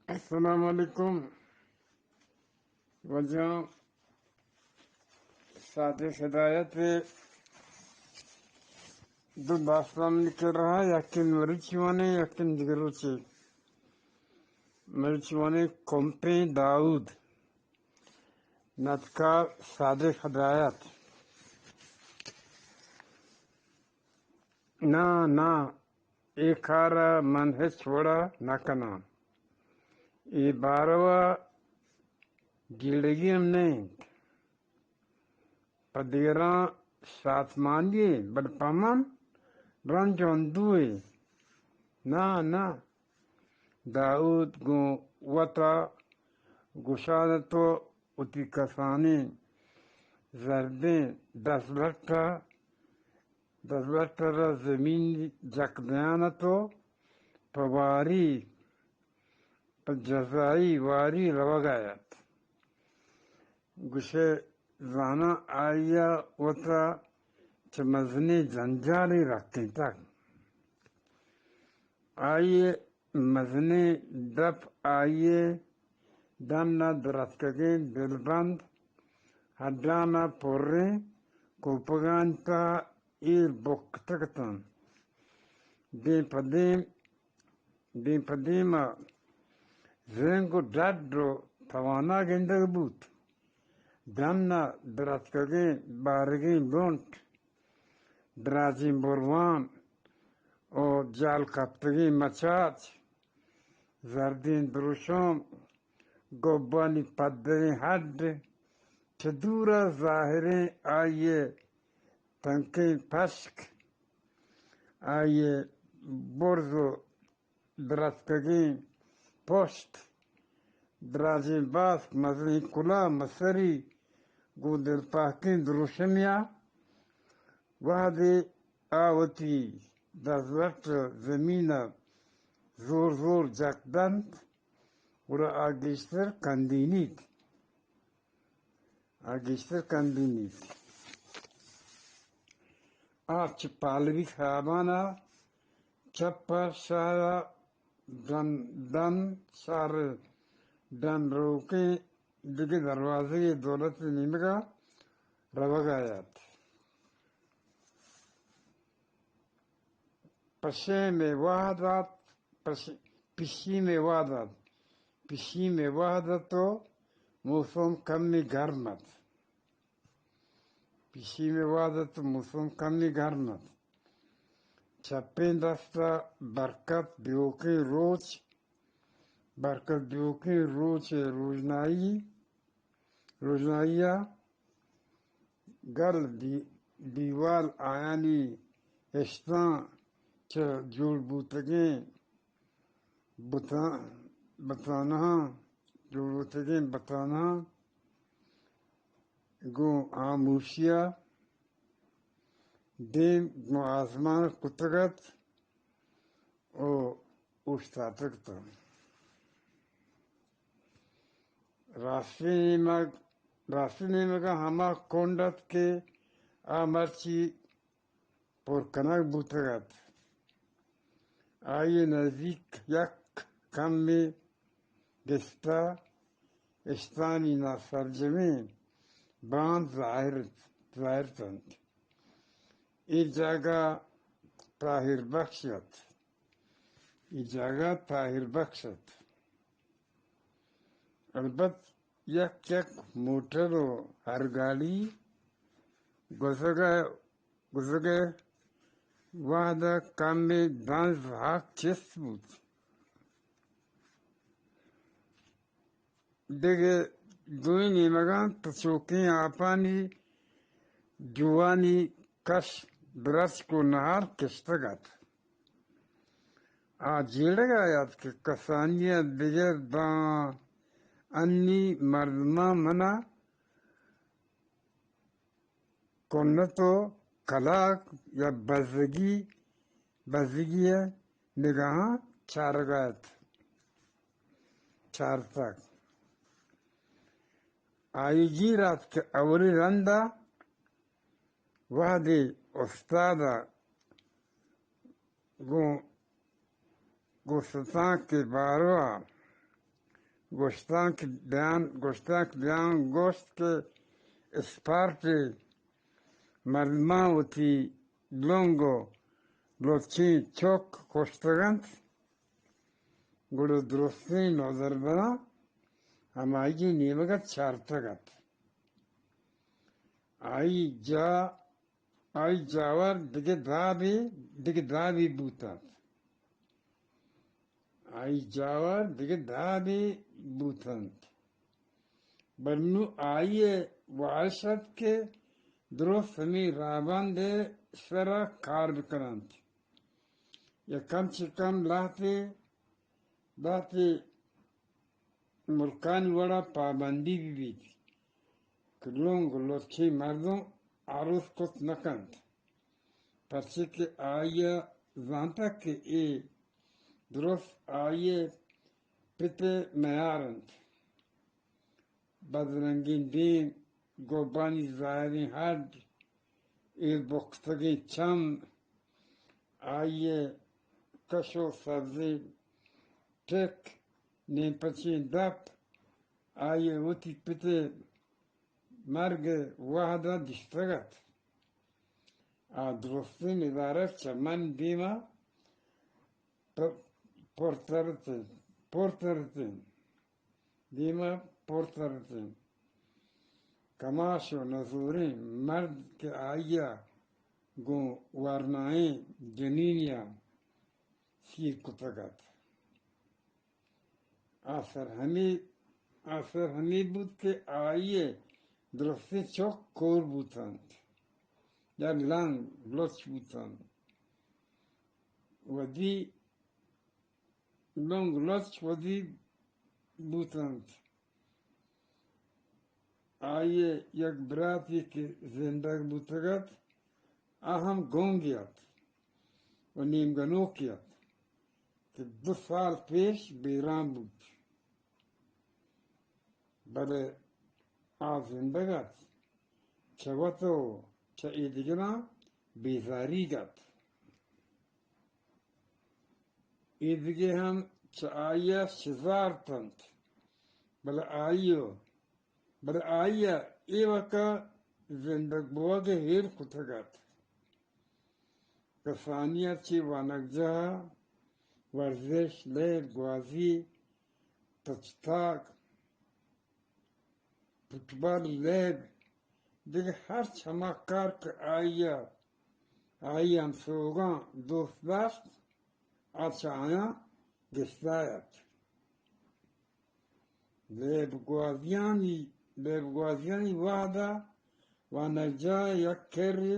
السلام علیکم۔ وجہ صادق ہدایت دو داستان نکل رہا یقین مرچوانے یقین دیگروچے مرچوانے کمپے داؤد نتکا صادق ہدایت نہ ایک کارا من ہے چھوڑا نہ کنا ای باروا گیڑگی ہم نے پدیران ساتمانیے بل پامن رنجون دوئے نہ داود گو وطا گشادتو اتی کسانی زردیں دس لٹر زمین جکدیانتو پواری پجزائی واری روگایت گوشے زانا آیا وطا چمزنی جنجالی رکھتے تک آئیے مزنی دپ آئیے دمنا درستگی دلبند ہڈانا پورے کوپگانتا ایر بکتکتن دین پدیما زنگو ڈاڈو توانا گندگ بوت دمنا درستگی بارگی لونٹ درازی بروان او جال کپتگی مچاچ زردین دروشوم گوبانی پدری حد چدورا ظاہریں آئیے تنکی پشک آئیے برزو درستگی پشت درازی باس مزنی کلا مسری گو دل پاکی دروشمیا وحدی آوتی دزلت زمین زور جکدند ورا آگیشتر کندینید آچ پالوی خوابانا چپا شارا شار دن روکے دیگه دروازه دولت نیمگا روگایت پیشی میں وحدت تو موسم کمی گرمت چپین دستا برکت بیوکی روچ روزنائیہ گل دیوال آیانی اشتان چه جوڑ بوتگین بطانہ گو آموشیا دیم گو آزمان کتگت او اوشتاتکتا راستی نیمگا ہما کونڈت کے آمرچی پرکنک بوتگت آئیے نزدیک یک کم میں گستا اشتانی نا سرجمین باند ظاہر تند ای جگہ طاہر بخشت البت یک موٹر و ہر گاڑی گزگے وحدہ کم میں دانز حق چست بود دیگه دوی نیمگان تچوکی آپانی جوانی کش برس کو نهار کشتگت جیڑگا یاد که کسانیت دیگر دا انی مردما منا کنتو کلاک یا بزگی نگاہ چار تک آئی جی رات کے اولی رندہ وحدی استادا گو ستان کے باروا گوشتان گوشت کے اسپارٹی مردمان وتی لونگو لوچی چوک کوشتگند گلو درستی نظر بنا ہماری نیمگت چارتگت آئی جاور دیگه دابی بوتد آئی جاور دیگه دابی بوتند برنو آئیے وعشت کے درست ہمی رابند سرا کار بکنند یا کم چی کم لاتی ملکان وڑا پابندی بھی بیت کہ لوگ لوچی مردوں عروس کت نکند پرچہ کہ آئیے زانتا کہ ای درست آئیے پتے میارند بدرنگین دین گوبانی ظاہری حد ایر بختگی چم آئیے کشو سبزی ٹک نیم پچی دپ آئیے وتی پتے مرگ وحدہ دشتگت درستی ندارت چمن دیما پورترتن دیما پورترتن کماش و نزوری مرد کے آئیا گو ورنائیں جنینیا سیر کتگت آثر ہمی بود کہ آئیے درستی چوک کور بوتند یا لنگ لوچ بوتند ودی لنگ لوچ ودی بوتند آئیے یک براتی که زندگ بوتگد اهم گونگیت و نیمگنوکیت که 2 سال پیش بیران بود بله زندگت چه وطو چه ایدگنا بیزاری گد ایدگی هم چه آئیه شزار تند بله آئیه ای وکا زندگ بوگه هیر کتگد کسانیت چی وانگجه ورزش لیر گوازی تچتاک فوتبال لیر دیگه هر چما کار که آئیه هم سوگان دوست داشت آچه آیا گستاید لیب گوازیانی وحده وانگجه یک کری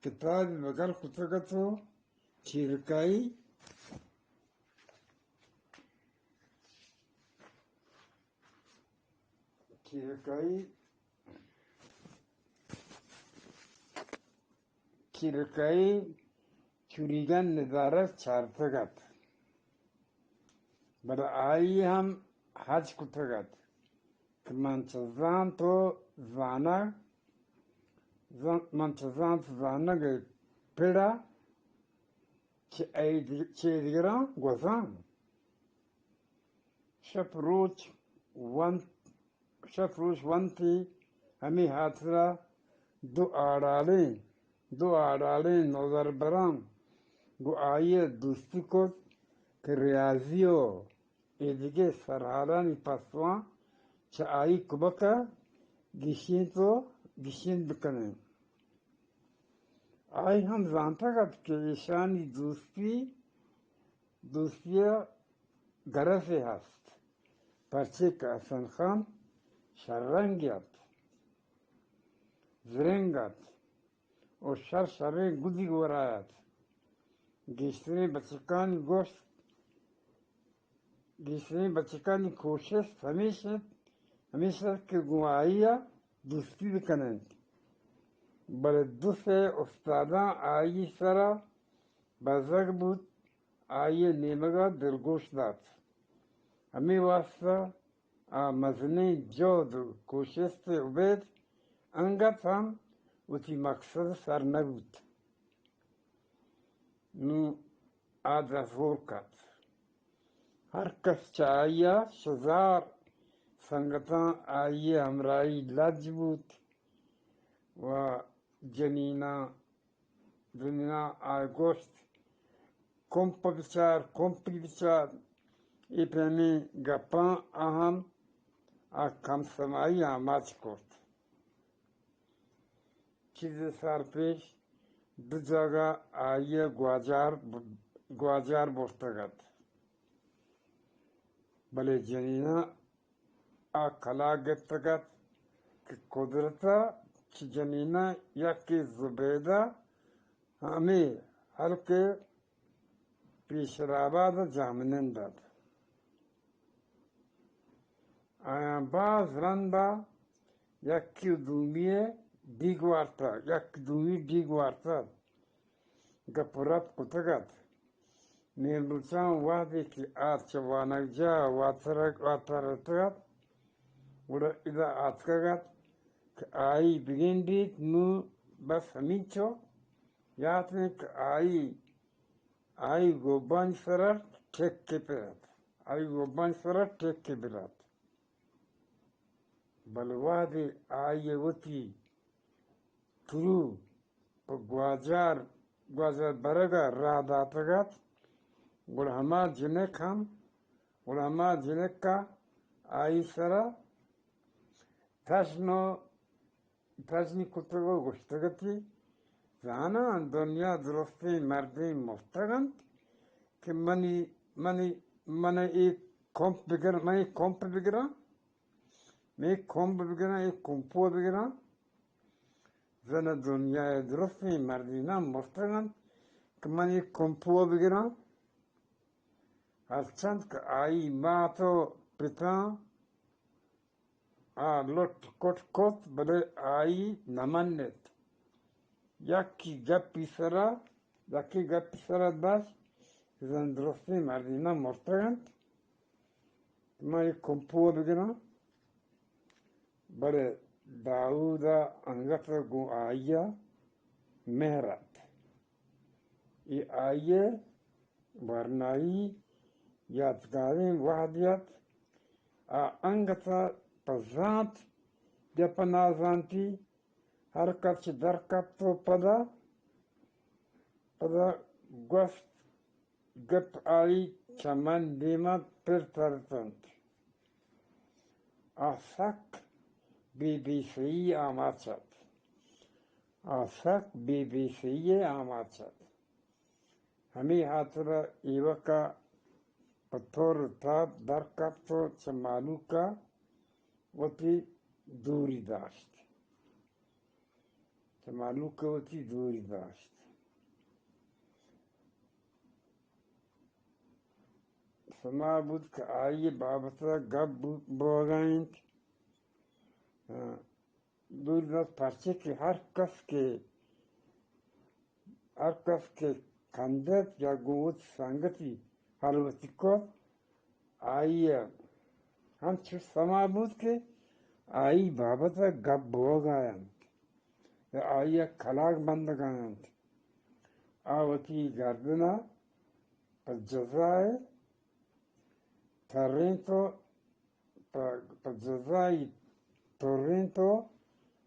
کتابی بگر کتگتو چیرکایی چوریگن ندارت چارتگت بر آئی هم حج کتگت که منچزان تو زانگ پیڑا چه دیگران گوزان شب روز ونتی ہمی حادثہ دو آڑالیں نوزر بران گو آئیے دوستی کو کہ ریاضیو ایدگی سرحالانی پسوان چه آئی کبکا گشین بکنن آئی هم زانتا گد که ایشانی دوستی گرفی هست پرچه که حسن خان شرنگیت زرنگت و شرنگ گودی گورایت گیشتری بچکانی کوشش ہمیشہ که گوائیا دوستی بکنند بله 2 استادان آئی سرا بزرگ بود آئی نیمگا دلگوش داد ہمی واسطہ مزنی جود کوشش سے عبید انگت هم وتی مقصد سر نبود نو آدرس کد ہر کس چاہیا شزار سنگتاں آئیے ہمرائی لجبوت و جنینا دنیا آگوشت کمپی بچار ای پیمی گپاں اہم کم سمائی آماچ کوت چیز سار پیش دو جگہ آئیے گواجار بوستگت بلے جنینا کلا گتگت کہ قدرتا چی جنینا یکی زبیدہ ہمیں ہلکے پیشراباد جامنندد آیا باز رندا یکی دومیه دیگوارتا دیگوارتا گپرات کتگت نیلوچان وادی کی چوانک جا واترتگت وڑا اذا آتکگت کہ آئی بگندید نو بس ہمیچو یاتنے کہ آئی گوبان سرر ٹھیک کے پیرت بلوادی آئی وطی ترو پا گواجار برگا را داتگت گڑ ہما جنک کا آئی سرا تشنی کتگو گشتگتی زانا دنیا درستی مردی مفتگند کہ من ایک کمپ بگرا ایک کمپو بگرا زن دنیا درستی مردینا مفتگند کہ من ایک کمپو بگرا ہرچند کہ آئی ما تو پتا لٹ کٹ کت بلے آئی نمنت یکی گپی سرا بس زن درستی مردینا مفتگند من ایک کمپو بگرا بلے داودا انگت گو آئیا مہرت ای آئیے ورنائی یادگاریں وحدیت انگتا پزانت گپنازانتی ہر کچ درکت تو پدا گوشت گپ آئی چمن دیمت پر ترتنت آسک بی بی سی آماچت ہمیں ہاتھرا ایوکا پتھور تاب درکت تو چمالوکا وتی دوری داشت سما بود کہ آئیے بابتا گپ بوگائنت دوری داشت پرچے کہ ہر کس کے کندت یا گوت سنگتی حلوتی کو آئیے ہم چھ سما بود کہ آئی بابتا گپ بوگائنت آئیے کھلاک بندگانت آوتی گردنا پر جزائے تورینتو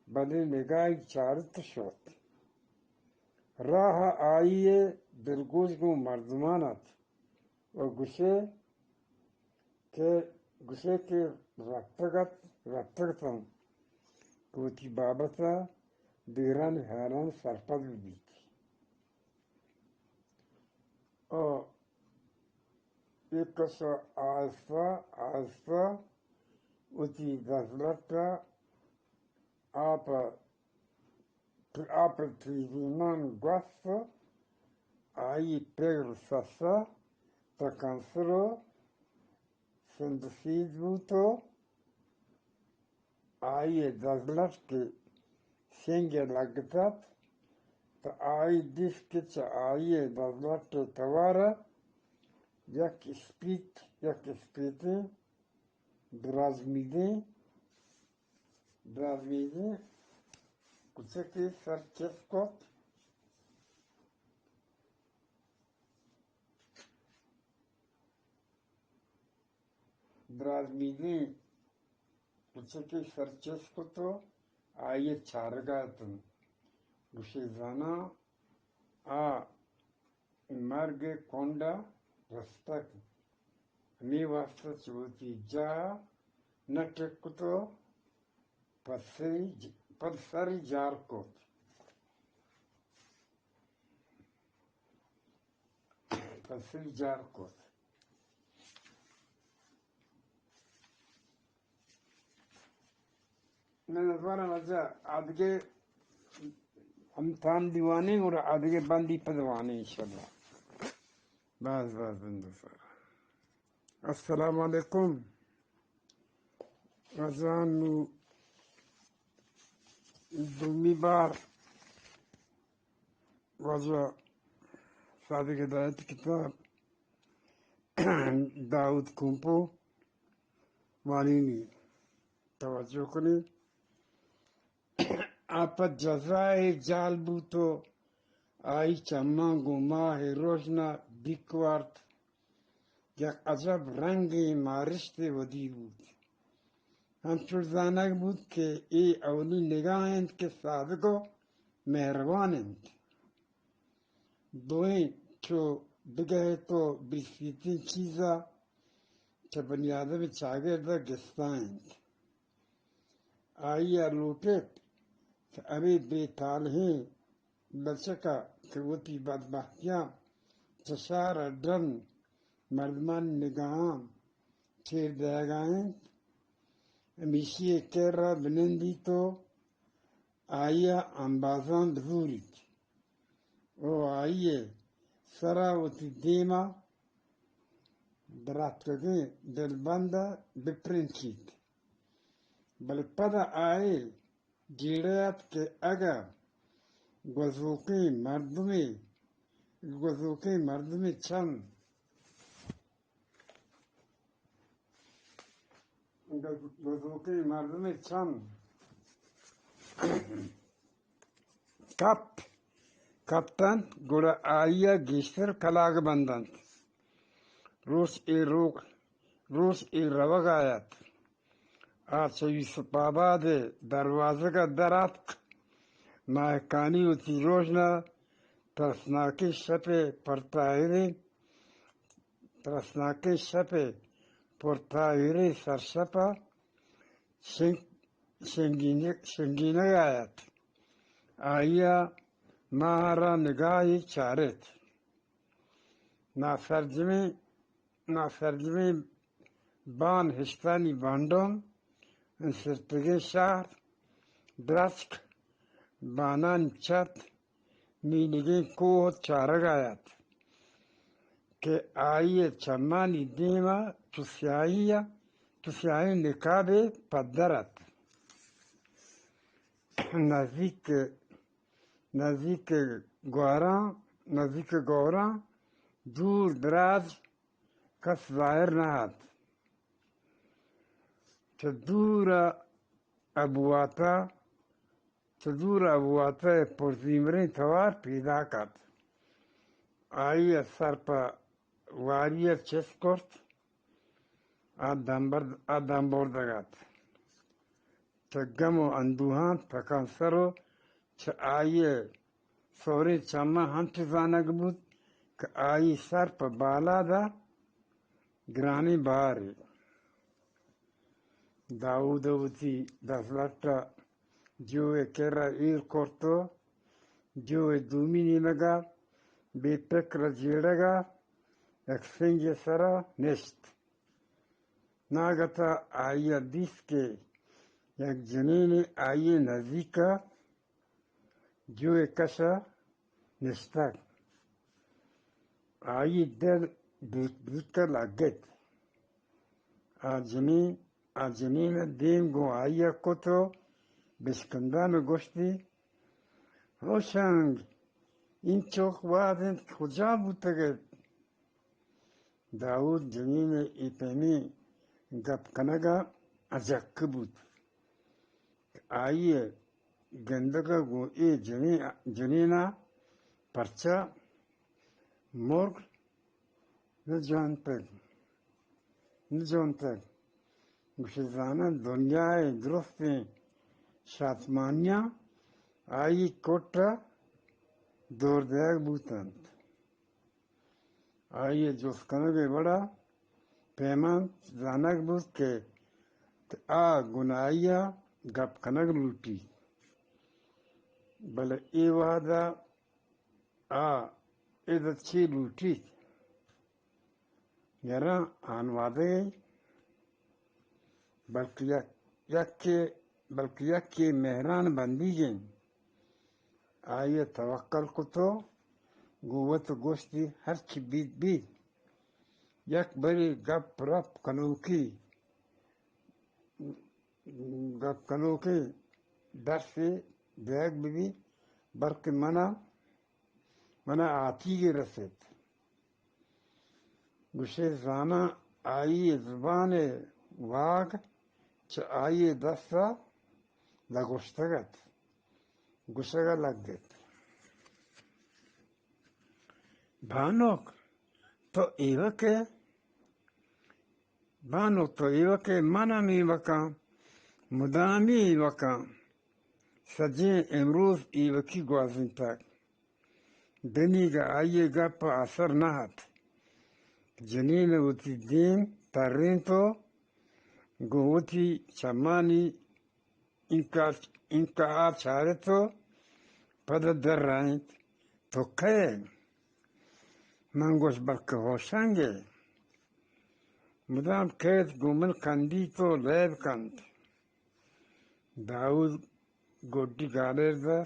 بلی نگاہی چارت شد راہ آئیے دلگوش گو مردمانت و گوشے کے رفتگتاں کوتی بابتا دیران حیران سرپد بیت ایک کسا آہستہ اتی دزلتا آپ تیزینان گوست آئی پیغل سسا تکنسرو سندسید بوتو آئی دزلت کے سینگے لگتت تا آئی دیس کچ آئی دزلت کے توارا یک اسپیتی درازمیدیں کچکی سر چس کت درازمیدی کچکی سرچس کو تو آئیے چارگاتن گوشی زانا مرگ کونڈا رستک می واسطہ چوتی جا نٹک تو پر سری جار کوت پسری جار کوت نظرانه وجه آدگه ہم تام دیوانے اور آدگه بندی پدوانے انشاءاللہ باز بندو سر السلام علیکم ازانو دومی بار وجه صادق ہدایت کتاب داود کمپو وانینی توجہ کنی آپ جزائے جال بوتو آئی چما گماہ روشنا بیکوارت یک عجب رنگ مارشت ودی بود ہم چرزانک بود کہ ای اولی نگاہند کے صادقو مہربانند دوئیں چو بگئے تو بسیتی چیزا چو بنیادم چاگردہ گستائند آئیا لوٹت کہ ابھی بے تال ہیں بچکا کہ وہ تی بدبختیاں چشار ڈن مردمان نگاہاں چیر دیگائیں میشی کر را بنندی تو آئیا انبازان بزورید او آئیے سرا و تی دیما درات کگیں دل بندہ بپرنچید بل پدا آئے جیڑیت کہ اگر گزوکی مردمی چند کپتن گوڑا آئیا گیشتر کلاگ بندند روش ای روگ آیت آچوی سپاباد دروازه کا درات ماہکانی ہوتی روشنا ترسناکی پرتاہیری سرشپا شنگینه آیت آیا ماهرا نگاهی چارت ناسرجمی بان هشتانی باندون سرتگی شهر درچک بانان چت مینگی کوه چارگ آیت کہ آئیے چمانی دیما تسیائی نکاب پدرت نزدیک گوراں دور دراز کس ظاہر نہاد چدور ابواتا پرزیمرین توار پیدا کرد آئی سر پا واریر چس کرد آدم بردگات چه غم و اندوهان پکان سرو چه آئی سوری چما هم چزانک بود که آئی سر پا بالا دا گرانی باری داود وتی دزلتا جوه کرا ایر کرتو جوه دومی نیمگا بی پکر جیڑگا ایک سنگ سرا نشت ناگتا آئی دیس کے یک جنین آئی نزدیکا جوه کشا نشتک آئی دل بیتر لگت آجنین دیم گو آئی کتو بشکندان گوشتی روشنگ این چوخ وادن کجا بودتگه داود جنین ایپنی گپ کنگا اجک بود آئی گندگا گو ای جنینا پرچا مرگ نجان تک گشزانہ دنیای درست شاتمانیا آئی کوٹا دور دیگ بوتند آئی جوس کنگے بڑا پیمان زانگ بوت کے گناہیا گپ کنگ لوٹی بل ای وحدہ ادھر چھی لوٹی یرا آن وعدے بلکہ یک مہران بندی گئیں آئیے توکل کو تو گوت گوشتی ہرچ بیت یک بری گپ رپ کنوکی در سے دیگ بھی بلکہ منا آتی گی رسید گوشے زانا آئیے زبان واگ چ آئیے دستا لگوشتگت گوشگا لگ گت بانوک تو ایوکے منا می وکاں مدامی وکاں سجیں امروز ایوکی گوازن تک دنی گا آئیے گپ اثر نہ ہت جنین ہوتی دین ترین تو گوتی چمانی انکا آچارے تو پد در رائنت تو کھے منگوش بلکہ ہوشنگے مدام کھیت گومل کندی تو لیب کند داود گوڈی گالیر دا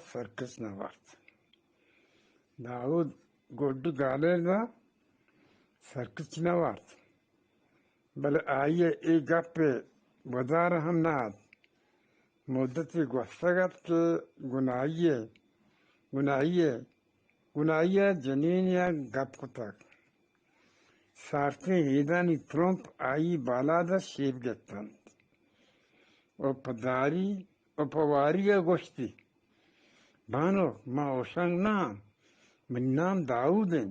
سرکس نوارد بل آئیے ای گپے بدار ہم نہت مدتی گوستگت کے گناہیے جنین یا گپ کتک سارتے ہیدانی ترمپ آئی بالا دا شیب گتند او پواری گوشتی بانو ما اوشنگ نام من نام داودن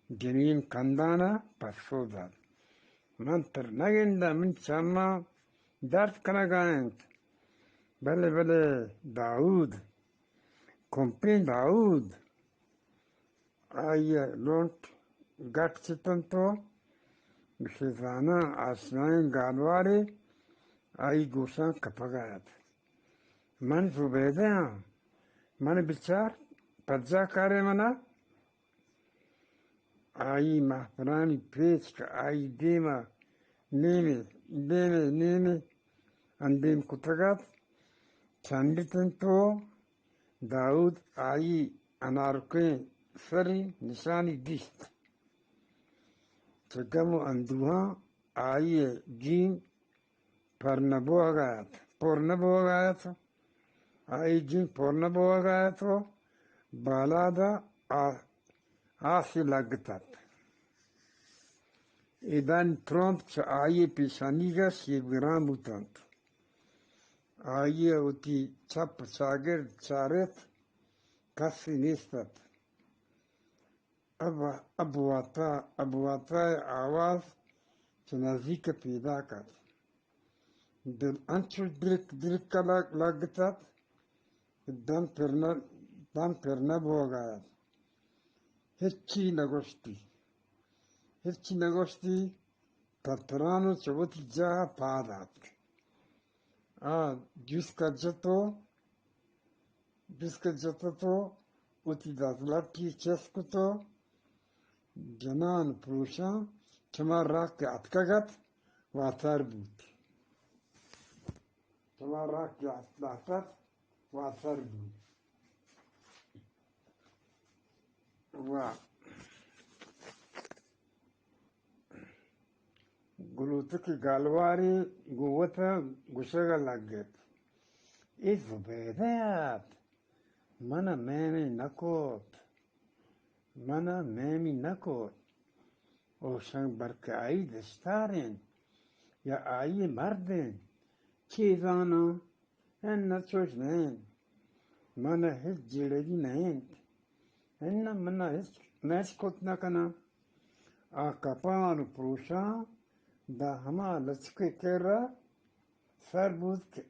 جنین کندانا پسو داد من پر نگنده من چما درد کنگاند بله داود کمپین داود آئیے لونٹ گٹ چتن تو گشزانا آسنائن گالواری آئی گوشان کپگاید من زبیده هم من بچار پجا کاره منا آئی محفرانی پیچ که آئی دیما نیمه اندیم کتگت چندتن تو داود آئی انارکیں سری نشانی دیست چگمو اندوہاں آئیے جین پر نبو آگایا تھا آئی جین پر نبو آگایا تو بالا دا آسی لگتت ایدان ترمپ چا آئیے پیشانی گا شیبگران بوتند آئیے اوتی چپ چاگر چارت کسی نیستت ابواتا آواز چا نزدیک پیدا کرد دل انچو درک لگتت دم پر نبوگاید هیچی نگوشتی پترانو چوتی جا پادات جس کا جتو تو اوتی دازلت کی چسکو تو جنان پروشان چمار راک کے اتکگت واتر بود گلوتو کی گالواری گوتا گشگا لگ گت ای زبیدیت منا میمی نکوت اوشنگ برکه آئی دشتارین یا آئی مردین چیزانا اینا چوش نہیں منا ہیچ جیڑی نہیں اینا منا ہیچ میچ کت نکنا آکا پانو پروشان da hama lachke kera sarbut ke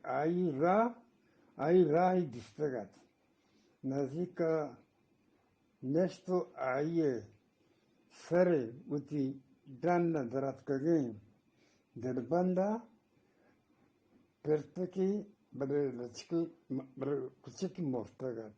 ai rahi distagat nazika nesto aie sare uti danna darat kagin derbanda perteki bare lachke bare kuchiki mortagat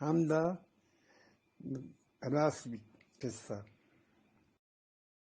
hamda rasbi kissa